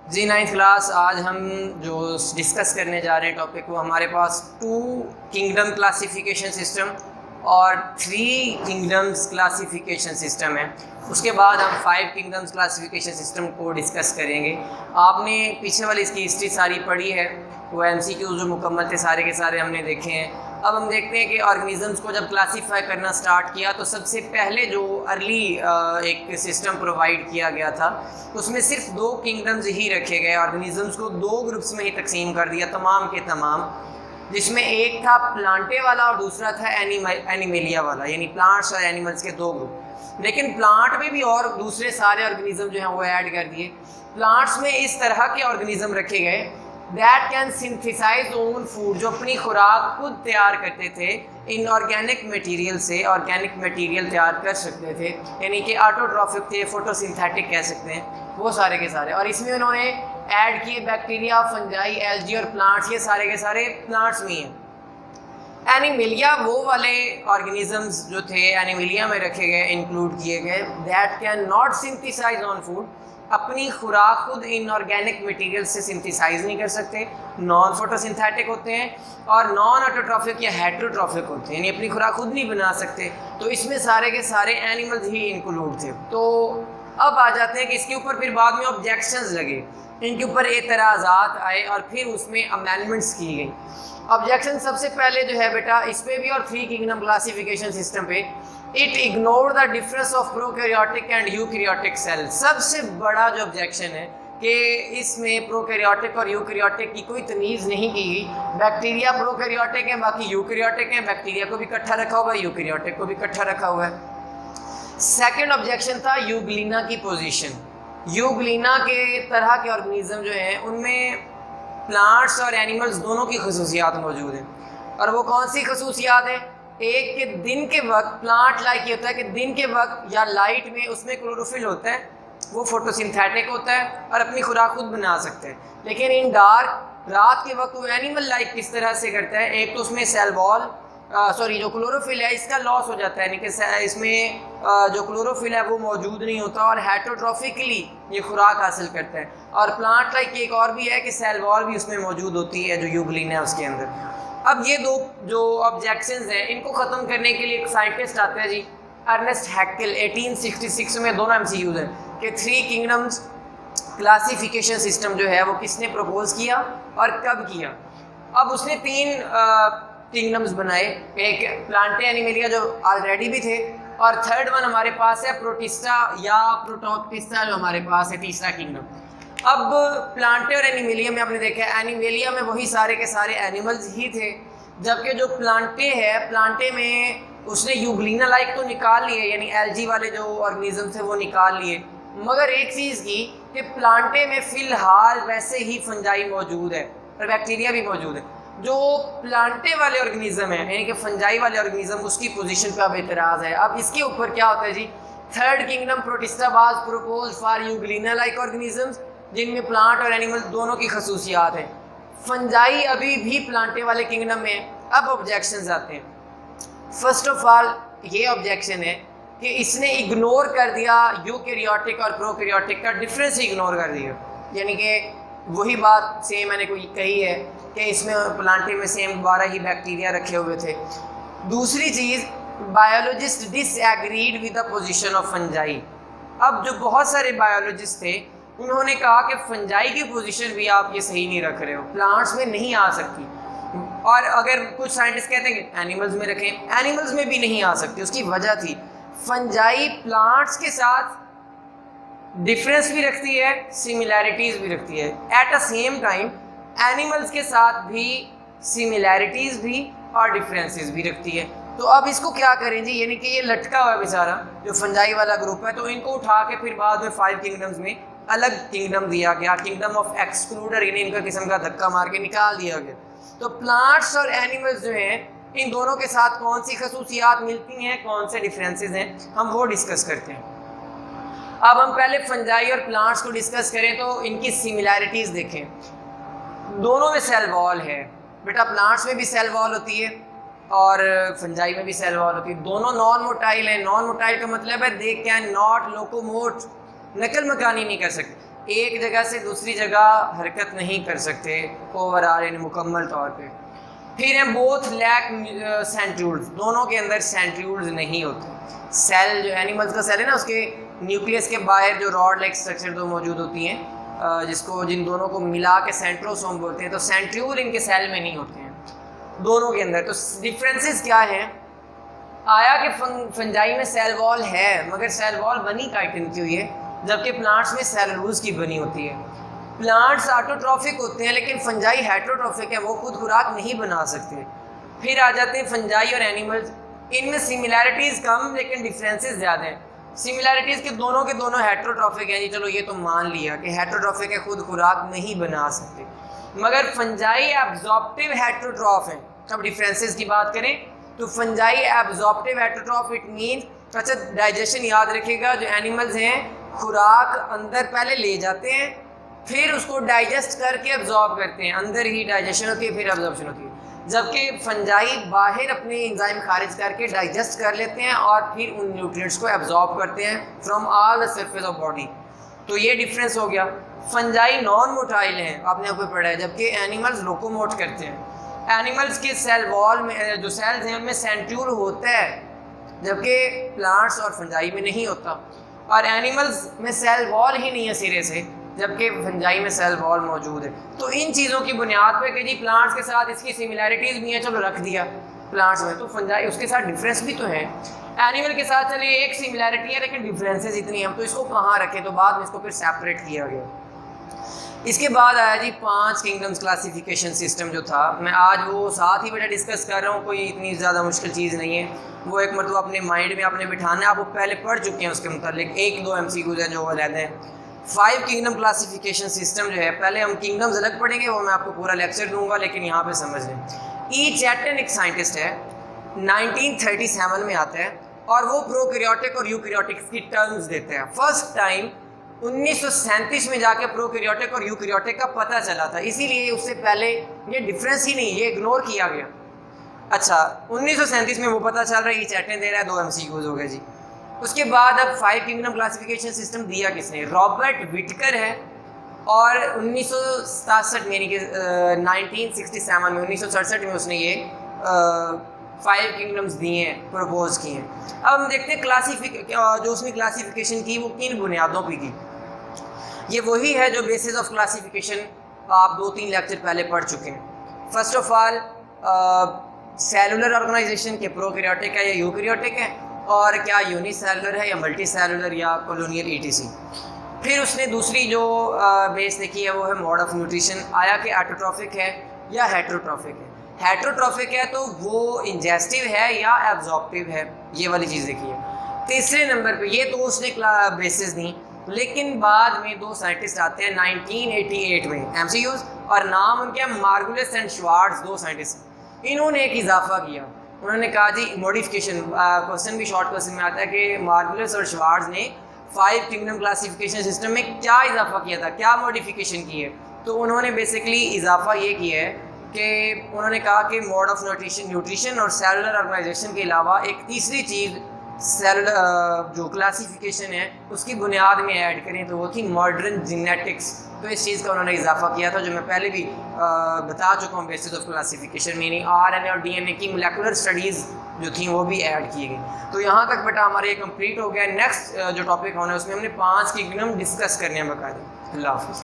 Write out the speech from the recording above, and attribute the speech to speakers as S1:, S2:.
S1: जी 9th class. आज हम जो डिस्कस करने जा रहे हैं टॉपिक, वो हमारे पास 2 किंगडम क्लासिफिकेशन सिस्टम और 3 किंगडम्स क्लासिफिकेशन सिस्टम है। उसके बाद हम 5 किंगडम्स क्लासिफिकेशन सिस्टम को डिस्कस करेंगे। आपने पीछे वाली इसकी हिस्ट्री सारी पढ़ी है, वो MCQ जो मुकम्मल थे सारे के सारे हमने देखे हैं। अब हम देखते हैं कि ऑर्गेनिज़म्स को जब क्लासीफाई करना स्टार्ट किया तो सबसे पहले जो अर्ली एक सिस्टम प्रोवाइड किया गया था उसमें सिर्फ 2 किंगडम्स ही रखे गए। ऑर्गेनिज़म्स को 2 ग्रुप्स में ही तकसीम कर दिया तमाम के तमाम, जिसमें एक था प्लांटे वाला और दूसरा था एनिमेलिया वाला, यानी प्लांट्स और एनिमल्स के 2 ग्रुप। लेकिन प्लांट में भी और दूसरे सारे ऑर्गेनिज़म जो हैं वो ऐड कर दिए। प्लांट्स में इस तरह के ऑर्गेनिज़म रखे गए that can synthesize own food, जो अपनी खुराक खुद तैयार करते थे इनऑर्गेनिक मटेरियल से, ऑर्गेनिक मटेरियल तैयार कर सकते थे, यानी कि ऑटोट्रॉफिक थे, फोटोसिंथेटिक कह सकते हैं वो सारे के सारे। और इसमें उन्होंने ऐड किए बैक्टीरिया, फंजाई, एल्गी और प्लांट्स, ये सारे के सारे प्लांट्स में हैं। एनिमेलिया वो वाले ऑर्गेनिजम्स जो थे एनिमेलिया में रखे गए, इंक्लूड किए गए, that can not synthesize on food, अपनी खुराक खुद इनऑर्गेनिक मटेरियल से सिंथेसाइज नहीं कर सकते, नॉन फोटोसिंथेटिक होते हैं और नॉन ऑटोट्रॉफिक या हेटेरोट्रॉफिक होते हैं, यानी अपनी खुराक खुद नहीं बना सकते। तो इसमें सारे के सारे एनिमल्स ही इंक्लूड थे। तो अब आ जाते हैं कि इसके ऊपर फिर बाद में ऑब्जेक्शंस लगे, इनके ऊपर एतराज़ात आए और फिर उसमें अमेंडमेंट्स की गई। ऑब्जेक्शन सबसे पहले जो है बेटा इस पर भी और 3 किंगडम क्लासिफिकेशन सिस्टम पे, it ignore the difference of prokaryotic and eukaryotic cell. सबसे बड़ा जो ऑब्जेक्शन है कि इसमें प्रोकैरियोटिक और यूकैरियोटिक की कोई तमीज़ नहीं की गई। बैक्टीरिया प्रोकैरियोटिक हैं, बाकी यूकैरियोटिक हैं, बैक्टीरिया को भी इकट्ठा रखा हुआ है, यूकैरियोटिक को भी इकट्ठा रखा हुआ है। सेकेंड ऑब्जेक्शन था यूग्लिना की पोजिशन। यूग्लिना के तरह के ऑर्गेनिज्म जो हैं उनमें प्लांट्स और एनिमल्स दोनों की खसूसियात मौजूद हैं। और वो कौन सी खसूसियात हैं? एक के दिन के वक्त प्लांट लाइक ये होता है कि दिन के वक्त या लाइट में उसमें क्लोरोफिल होता है, वो फोटोसिंथेटिक होता है और अपनी खुराक खुद बना सकते हैं। लेकिन इन डार्क रात के वक्त वो एनिमल लाइक किस तरह से करता है, एक तो उसमें सेल वॉल जो क्लोरोफिल है इसका लॉस हो जाता है, यानी कि इसमें जो क्लोरोफिल है वो मौजूद नहीं होता और हेटेरोट्रॉफिकली ये खुराक हासिल करता है। और प्लांट लाइक एक और भी है कि सेल वॉल भी उसमें मौजूद होती है जो यूग्लिना है उसके अंदर। अब ये 2 जो ऑब्जेक्शंस हैं इनको ख़त्म करने के लिए एक साइंटिस्ट आता है जी, अर्नेस्ट हैक्केल। 1866 में दोनों MCQs हैं कि 3 किंगडम्स क्लासिफिकेशन सिस्टम जो है वो किसने प्रपोज किया और कब किया। अब उसने 3 किंगडम्स बनाए, एक प्लांटे एनिमेलिया जो ऑलरेडी भी थे, और थर्ड वन हमारे पास है प्रोटिस्टा या प्रोटोक्टिस्टा जो हमारे पास है तीसरा किंगडम। अब प्लांटे और एनिमेलिया में आपने देखा है एनिमेलिया में वही सारे के सारे एनिमल्स ही थे, जबकि जो प्लांटे है प्लांटे में उसने यूग्लिना लाइक तो निकाल लिए, यानी एल्गी वाले जो ऑर्गेनिज्म थे वो निकाल लिए, मगर एक चीज़ की कि प्लांटे में फ़िलहाल वैसे ही फंजाई मौजूद है और बैक्टीरिया भी मौजूद है। जो प्लांटे वाले ऑर्गेनिज्म है यानी कि फंजाई वाले ऑर्गेनिज्म, उसकी पोजीशन पे अब एतराज़ है। अब इसके ऊपर क्या होता है जी, third kingdom Protista was proposed for Euglena like organisms जिनमें प्लांट और एनिमल दोनों की खसूसियात हैं। फंजाई अभी भी प्लांटे वाले किंगडम में है। अब ऑब्जेक्शंस आते हैं। फर्स्ट ऑफ ऑल ये ऑब्जेक्शन है कि इसने इग्नोर कर दिया यूकैरियोटिक और प्रोकैरियोटिक का डिफरेंस, इग्नोर कर दिया, यानी कि वही बात सेम मैंने कोई कही है कि इसमें प्लांटे में सेम 12 ही बैक्टीरिया रखे हुए थे। दूसरी चीज़, biologists disagreed with the position of fungi. अब जो बहुत सारे बायोलॉजिस्ट थे उन्होंने कहा कि फंजाई की पोजीशन भी आप ये सही नहीं रख रहे हो, प्लांट्स में नहीं आ सकती। और अगर कुछ साइंटिस्ट कहते हैं कि एनिमल्स में रखें, एनिमल्स में भी नहीं आ सकती। उसकी वजह थी फंजाई प्लांट्स के साथ डिफरेंस भी रखती है, सिमिलैरिटीज़ भी रखती है, at a same time animals के साथ भी सिमिलैरिटीज़ भी और डिफरेंसेस भी रखती है। तो अब इसको क्या करें जी, यानी कि ये लटका हुआ बेचारा जो फंजाई वाला ग्रुप है, तो इनको उठा के फिर बाद में 5 किंगडम्स में अलग किंगडम दिया गया, किंगडम ऑफ एक्सक्लूडर, यानी इनका किस्म का धक्का मार के निकाल दिया गया। तो प्लांट्स और एनिमल्स जो हैं इन दोनों के साथ कौन सी खसूसियात मिलती हैं, कौन से डिफरेंसेस हैं, हम वो डिस्कस करते हैं। अब हम पहले फंजाई और प्लांट्स को डिस्कस करें तो इनकी सिमिलैरिटीज़ देखें। दोनों में सेल वॉल है बेटा, प्लांट्स में भी सेल वॉल होती है और फंजाई में भी सेल वॉल होती है। दोनों नॉन मोटाइल हैं। नॉन मोटाइल का मतलब है दे कैन नॉट लोकोमोट, नकल मकानी नहीं कर सकते। एक जगह से दूसरी जगह हरकत नहीं कर सकते ओवरऑल यानी मुकम्मल तौर पे। फिर हैं बोथ लैक सेंट्रियोल्स, दोनों के अंदर सेंट्रियोल्स नहीं होते। सेल जो एनिमल्स का सेल है ना, उसके न्यूक्लियस के बाहर जो रॉड लाइक स्ट्रक्चर दो मौजूद होती हैं, जिन दोनों को मिला के सेंट्रोसोम बोलते हैं, तो सेंट्रियोल इनके सेल में नहीं होते हैं दोनों के अंदर। तो डिफरेंसेस क्या हैं? आया कि फंजाई में सेल वॉल है मगर सेल वॉल बनी काइटिन की हुई है, जबकि प्लांट्स में सेलुलोज की बनी होती है। प्लांट्स ऑटोट्रॉफिक होते हैं लेकिन फंजाई हेटेरोट्रॉफिक है, वो खुद खुराक नहीं बना सकते। फिर आ जाते हैं फंजाई और एनिमल्स, इनमें सिमिलैरिटीज़ कम लेकिन डिफरेंसेस ज़्यादा हैं। सिमिलैरिटीज़ के दोनों हेटेरोट्रॉफिक हैं जी, चलो ये तो मान लिया कि हेटेरोट्रॉफिक है, खुद खुराक नहीं बना सकते, मगर फंजाई एब्जॉर्प्टिव हेटेरोट्रॉफ हैं। अब डिफरेंसेस की बात करें तो fungi absorptive heterotroph it means, अच्छा डाइजेशन याद रखिएगा, जो एनिमल्स हैं खुराक अंदर पहले ले जाते हैं फिर उसको डाइजेस्ट करके अब्जॉर्ब करते हैं, अंदर ही डाइजेशन होती है फिर अब्जॉर्प्शन होती है, जबकि फंजाई बाहर अपने एंजाइम खारिज करके डाइजेस्ट कर लेते हैं और फिर उन न्यूट्रिएंट्स को एब्जॉर्ब करते हैं from all the surface of body. तो ये डिफरेंस हो गया। फंजाई नॉन मोटाइल हैं, आपने यहाँ पे पढ़ा है, जबकि एनिमल्स लोकोमोट करते हैं। एनिमल्स के सेल वॉल में जो सेल्स हैं उनमें सेंट्रियोल होता है, जबकि प्लांट्स और फंजाई में नहीं होता। और एनिमल्स में सेल वॉल ही नहीं है सिरे से, जबकि फंजाई में सेल वॉल मौजूद है। तो इन चीज़ों की बुनियाद पे कि जी प्लांट्स के साथ इसकी सिमिलैरिटीज़ भी हैं, चलो रख दिया प्लांट्स में, तो फंजाई उसके साथ डिफरेंस भी तो है। एनिमल के साथ चलिए एक सिमिलैरिटी है लेकिन डिफरेंसेस इतनी हैं, तो इसको कहाँ रखें, तो बाद में इसको फिर सेपरेट किया गया। इसके बाद आया जी 5 किंगडम्स क्लासिफिकेशन सिस्टम जो था, मैं आज वो साथ ही बेटा डिस्कस कर रहा हूँ, कोई इतनी ज़्यादा मुश्किल चीज़ नहीं है, वो एक मतलब अपने माइंड में आपने बिठाना है, आप वो पहले पढ़ चुके हैं उसके मतलब 1-2 MCQs हैं जो वो रहते हैं। 5 किंगडम क्लासिफिकेशन सिस्टम जो है, पहले हम किंगडम्स अलग पढ़ेंगे, वो मैं आपको पूरा लेक्चर दूंगा, लेकिन यहाँ पे समझ लें। ई चैटन एक साइंटिस्ट है, 1937 में आता है और वो प्रोकैरियोटिक और यूकैरियोटिक्स की टर्म्स देते हैं। फर्स्ट टाइम 1937 में जाके प्रोकैरियोटिक और यूकैरियोटिक का पता चला था, इसीलिए उससे पहले ये डिफरेंस ही नहीं, ये इग्नोर किया गया। अच्छा 1937 में वो पता चल रहा है, ई चैटन दे रहा है, 2 MCQs हो गए जी। उसके बाद अब 5 किंगडम क्लासिफिकेशन सिस्टम दिया किसने? रॉबर्ट विटकर है, और 1967 में यानी कि 1967 में 1967 में उसने ये 5 किंगडम्स दिए हैं, प्रपोज किए हैं। अब हम देखते हैं जो उसने क्लासिफिकेशन की वो किन बुनियादों पर की। ये वही है जो बेसिस ऑफ क्लासिफिकेशन आप 2-3 लेक्चर पहले पढ़ चुके हैं। First of all cellular organization के प्रोकैरियोटिक है या यूकैरियोटिक है, और क्या यूनिसेलुलर है या मल्टी सेलुलर या कॉलोनियल ETC। फिर उसने दूसरी जो बेस देखी है वो है मोड ऑफ न्यूट्रिशन, आया कि ऑटोट्रॉफिक है या हेटेरोट्रॉफिक है। हेटेरोट्रॉफिक है तो वो इंजेस्टिव है या एब्जॉर्प्टिव है, ये वाली चीज़ देखी है। तीसरे नंबर पे ये तो उसने बेसिस दी, लेकिन बाद में 2 साइंटिस्ट आते हैं 1988 में MCQs, और नाम उनके मार्गुलिस एंड श्वार्ट्ज, 2 साइंटिस्ट। इन्होंने एक इजाफा किया, उन्होंने कहा जी मॉडिफिकेशन, क्वेश्चन भी शॉर्ट क्वेश्चन में आता है कि मार्गुलिस और श्वार्ट्ज ने 5 किंगडम क्लासिफिकेशन सिस्टम में क्या इजाफा किया था, क्या मॉडिफिकेशन की है। तो उन्होंने बेसिकली इजाफा ये किया है कि उन्होंने कहा कि मोड ऑफ न्यूट्रिशन और सेलुलर ऑर्गेनाइजेशन के अलावा एक तीसरी चीज़ सेलुलर जो क्लासिफिकेशन है उसकी बुनियाद में ऐड करें, तो वो थी मॉडर्न जेनेटिक्स। तो इस चीज़ का उन्होंने इजाफा किया था, जो मैं पहले भी बता चुका हूँ basis of classification, meaning RNA और DNA की मोलेकुलर स्टडीज़ जो थी वो भी ऐड की गई। तो यहाँ तक बेटा हमारे ये कंप्लीट हो गया। नेक्स्ट जो टॉपिक होना है उसमें हमने 5 किंगडम डिस्कस करने हैं बाकायदा। अल्लाह हाफ़िज़।